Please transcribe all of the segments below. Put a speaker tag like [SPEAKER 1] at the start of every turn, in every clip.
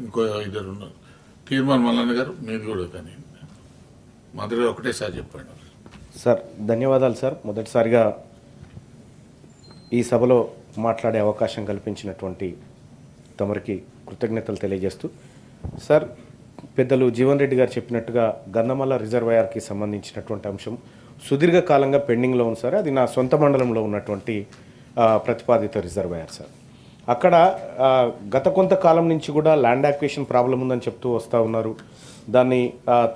[SPEAKER 1] ఇంకో ఇద్దరు ఉన్నారు. తీర్మాన్ మల్లన్న గారు మీరు కూడా కానీ మధుర ఒకటేసారి చెప్పండి.
[SPEAKER 2] సార్ ధన్యవాదాలు సార్. మొదటిసారిగా ఈ సభలో మాట్లాడే అవకాశం కల్పించినటువంటి తమరికి కృతజ్ఞతలు తెలియజేస్తూ, సార్ పెద్దలు జీవన్ రెడ్డి గారు చెప్పినట్టుగా గంధమల్ల రిజర్వాయర్కి సంబంధించినటువంటి అంశం సుదీర్ఘకాలంగా పెండింగ్లో ఉంది సార్. అది నా సొంత మండలంలో ఉన్నటువంటి ప్రతిపాదిత రిజర్వాయర్ సార్. అక్కడ గత కొంతకాలం నుంచి కూడా ల్యాండ్ యాక్విజిషన్ ప్రాబ్లం ఉందని చెప్తూ వస్తూ ఉన్నారు. దాన్ని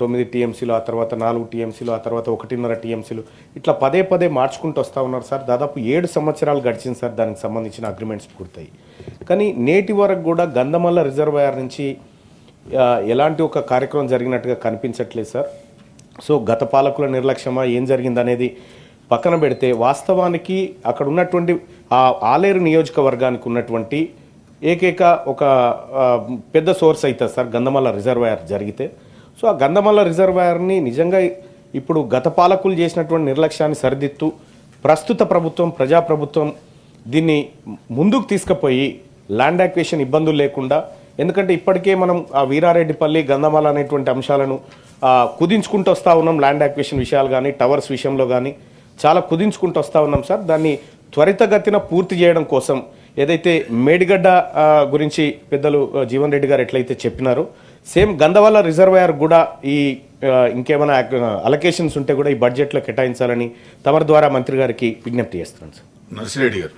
[SPEAKER 2] 9 టీఎంసీలు, ఆ తర్వాత 4 టీఎంసీలు, ఆ తర్వాత 1.5 టీఎంసీలు ఇట్లా పదే పదే మార్చుకుంటూ వస్తూ ఉన్నారు సార్. దాదాపు 7 సంవత్సరాలు గడిచింది సార్ దానికి సంబంధించిన అగ్రిమెంట్స్ పూర్తయి. కానీ నేటి వరకు కూడా గంధమల్ల రిజర్వాయర్ నుంచి ఎలాంటి ఒక కార్యక్రమం జరిగినట్టుగా కనిపించట్లేదు సార్. సో గత పాలకుల నిర్లక్ష్యమా ఏం జరిగింది అనేది పక్కన పెడితే, వాస్తవానికి అక్కడ ఉన్నటువంటి ఆ ఆలేరు నియోజకవర్గానికి ఉన్నటువంటి ఏకైక ఒక పెద్ద సోర్స్ అవుతుంది సార్ గంధమల్ల రిజర్వాయర్ జరిగితే. సో ఆ గంధమల్ల రిజర్వాయర్ని నిజంగా ఇప్పుడు గత పాలకులు చేసినటువంటి నిర్లక్ష్యాన్ని సరిదిద్దుతూ ప్రస్తుత ప్రభుత్వం, ప్రజాప్రభుత్వం దీన్ని ముందుకు తీసుకుపోయి ల్యాండ్ యాక్విజిషన్ ఇబ్బందులు లేకుండా, ఎందుకంటే ఇప్పటికే మనం ఆ వీరారెడ్డిపల్లి, గంధమల్ల అనేటువంటి అంశాలను కుదించుకుంటూ వస్తూ ఉన్నాం. ల్యాండ్ యాక్విజిషన్ విషయాలు కానీ, టవర్స్ విషయంలో కానీ చాలా కుదించుకుంటూ వస్తూ ఉన్నాం సార్. దాన్ని త్వరితగతిన పూర్తి చేయడం కోసం ఏదైతే మేడిగడ్డ గురించి పెద్దలు జీవన్ రెడ్డి గారు ఎట్లయితే చెప్పినారో, సేమ్ గంధమల్ల రిజర్వాయర్ కూడా ఈ ఇంకేమైనా అలొకేషన్స్ ఉంటే కూడా ఈ బడ్జెట్లో కేటాయించాలని తమరి ద్వారా మంత్రి గారికి విజ్ఞప్తి చేస్తున్నాను సార్.
[SPEAKER 1] నర్సిరెడ్డి గారు.